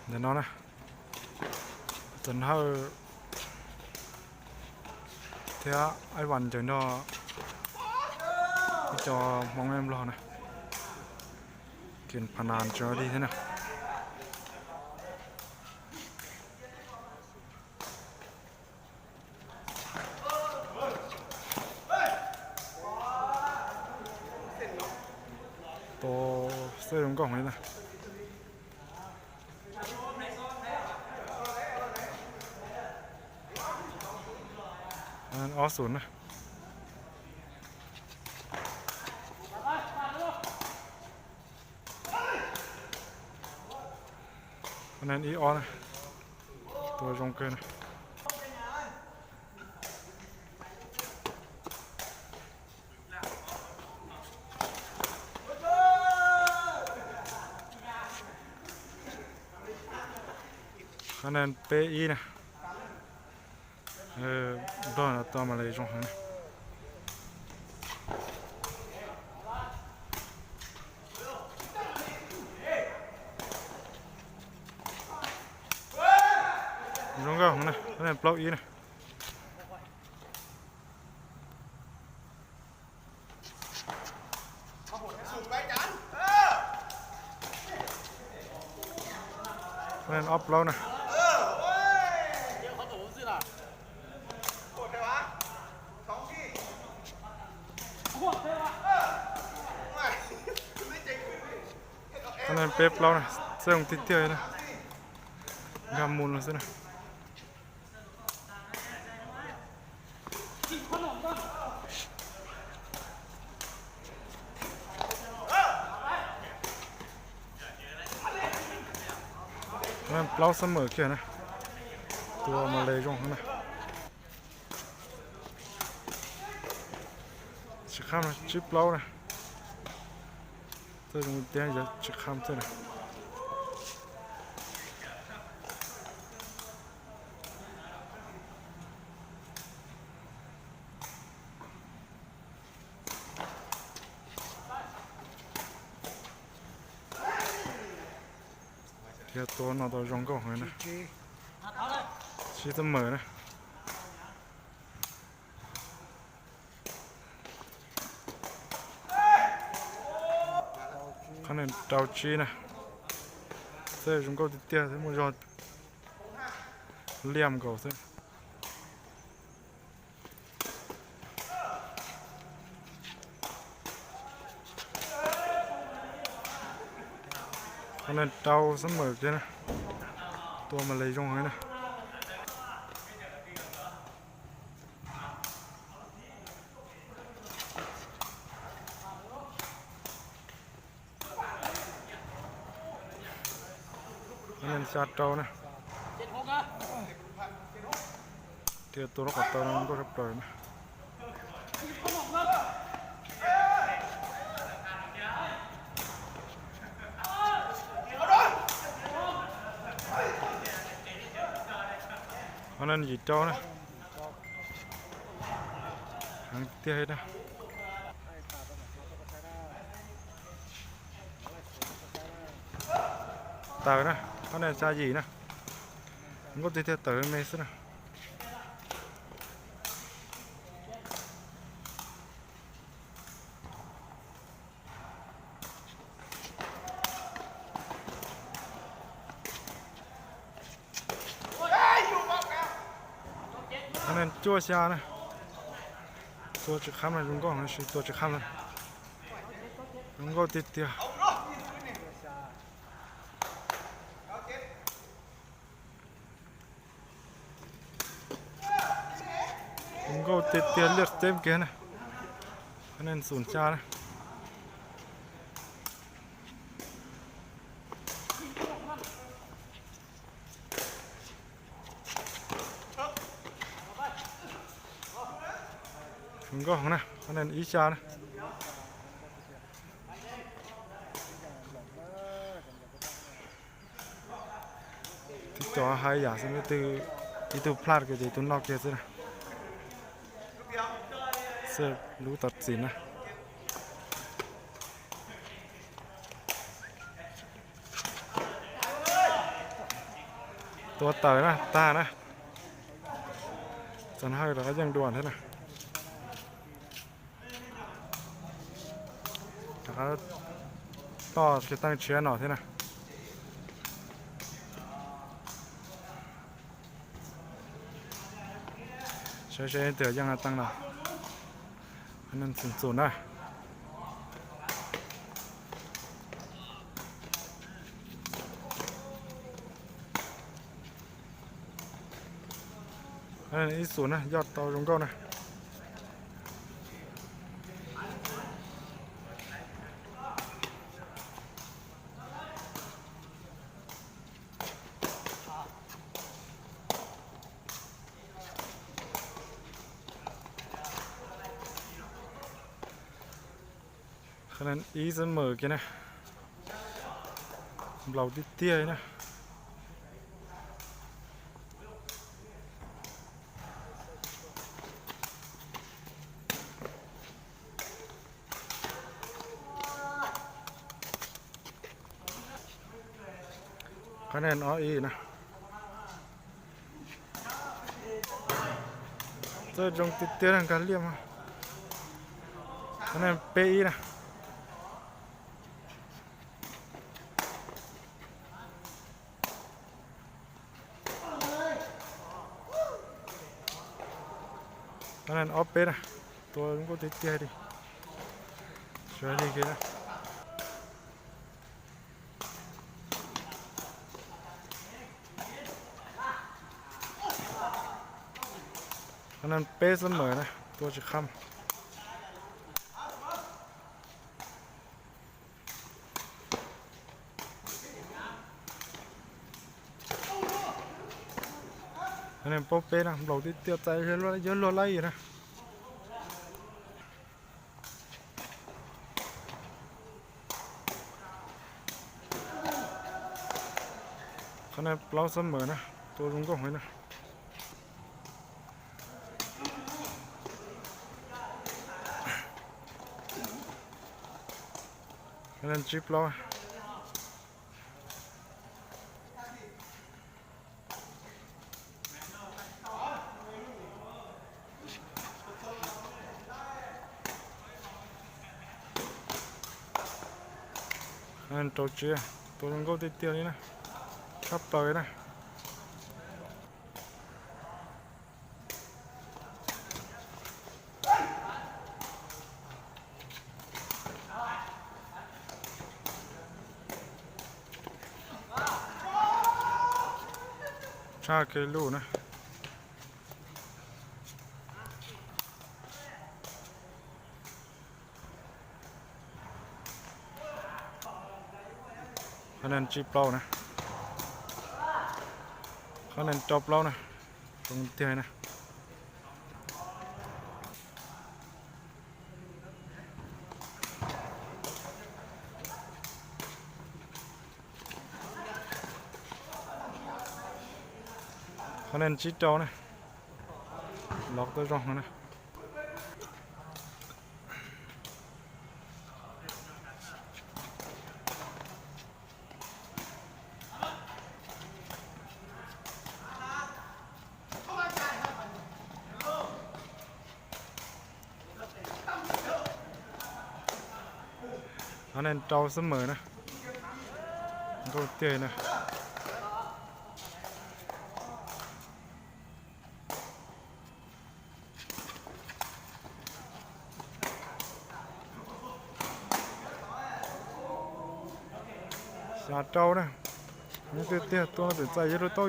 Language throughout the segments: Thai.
เดี๋ยวน้องนะจนเท่าเท่าไอ้วันจนน้อจอมองแม่รอนะกินพนานจอดีใช่ไหมตัวเสื้อลงกล่องนี่นะอ๋อศูนย์นะอันนั้นอีออนะตัวจงเกินนะอันนั้นเปอีนะ多少多么的一种很。中个红呢，那不老一呢。那อัพเรานะอันนั้นเป๊ปเรานะเสื้อของติ๊กเตี้ยนะงามมูลเลยสินะนั่นเราเสมอเกี่ยนะตัวมาเลยจงข้างหน้าชิข้ามนะชิปเรานะ这种店也去看这了。这多拿到软膏回来，是怎么呢？可能着急呢，这软膏的店怎么让两个噻？可能着什么的呢？多么累重回呢？nên sát trâu này thì tôi nó có tao nó có sắp rồi này nên gì trâu này hàng tia hết này tờ này cái này xa gì nè không có tiếp tới mấy nữa cái này chua xa này chua chỉ khăm này đúng không nó chua chỉ khăm này đúng có tiếp theo có tiền liệt thêm kia này nên sủn cha này không có không này nên ý cha này cho hai giả xem từ plat cái gì từ nọ kia thế này sẽ lúตัดสินนะ ตัวเต๋อนะตานะจันให้เราก็ยังด่วนเท่านะแต่ก็ต่อจะตั้งเชื้อหน่อยเท่านะเชื้อเต๋อยังตั้งหน่อยอันนั้นศูนย์นะอันนี้ศูนย์นะยอดเตาลงก็นะคะแนนอีเสมอกันนะเราติดเตี้ยนะคะแนนออีนะเจอจงติดเตี้ยทางการเลี้ยงคะแนนเปอีนะคะแนนออฟเปนะตัวมันก็ติดเตี้ยดิช่วยดีกันนะคะแนนเป๊ะเสมอนะตัวจะค้ำคะแนนโป๊ะเป๊ะนะเราติดเตี้ยใจเยอะไล่นะคะแนนเราเสมอนะตัวลุงก็หอยนะคะแนนจิบเราคะแนนโตเจียตัวลุงก็ติดเตี้ยนี่นะครับต่อยชาเกลูนะคะแนนจิบเราคะแนนจบเราตรงเตี้ยคะแนนจิตเจ้าล็อกตัวรองคะแนนเจ้าเสมอก็เตี้ยสาเจ้านี่เตี้ยตัวเป็นใจเยอะโต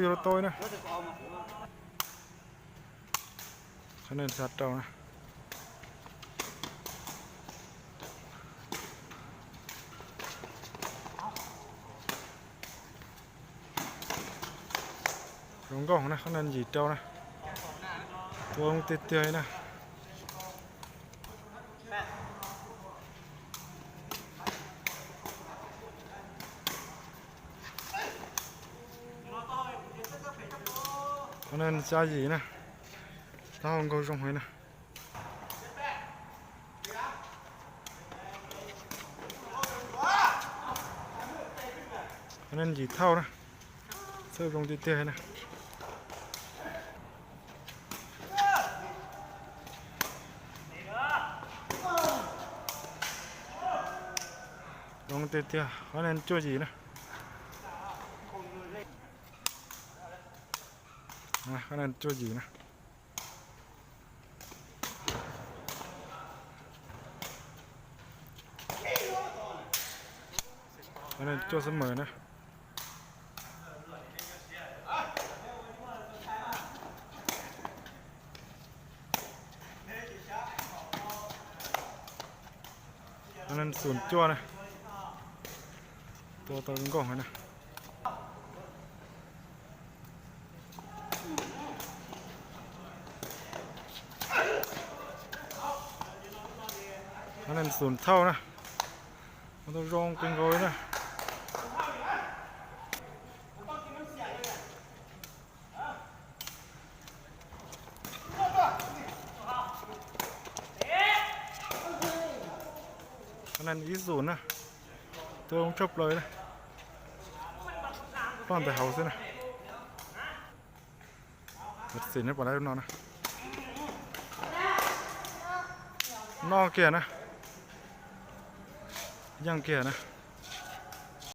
คะแนนสาเจ้าลงก็ของคะแนนหยีเจ้าตัวมันเตี้ยคะแนนชาหยีถ้าของเขาส่งให้คะแนนหยีเท่าเสื้อลงเตี้ย ลงเตี้ยๆเขาเน้นจั่วจีนะเขาเน้นจั่วจีนะเขาเน้นจั่วเสมอนะอันนั้นศูนย์จั่วนะตัวเป็นกล่องนะอันนั้นศูนย์เท่านะมันต้องรองเป็นโกยนะอันนั้นอีศูนย์นะตัวชอบเลยนะป้อนแต่เขาซินะตัดสินให้ปลอดภัยนอนนะนอกเกียร์นะย่างเกียร์นะ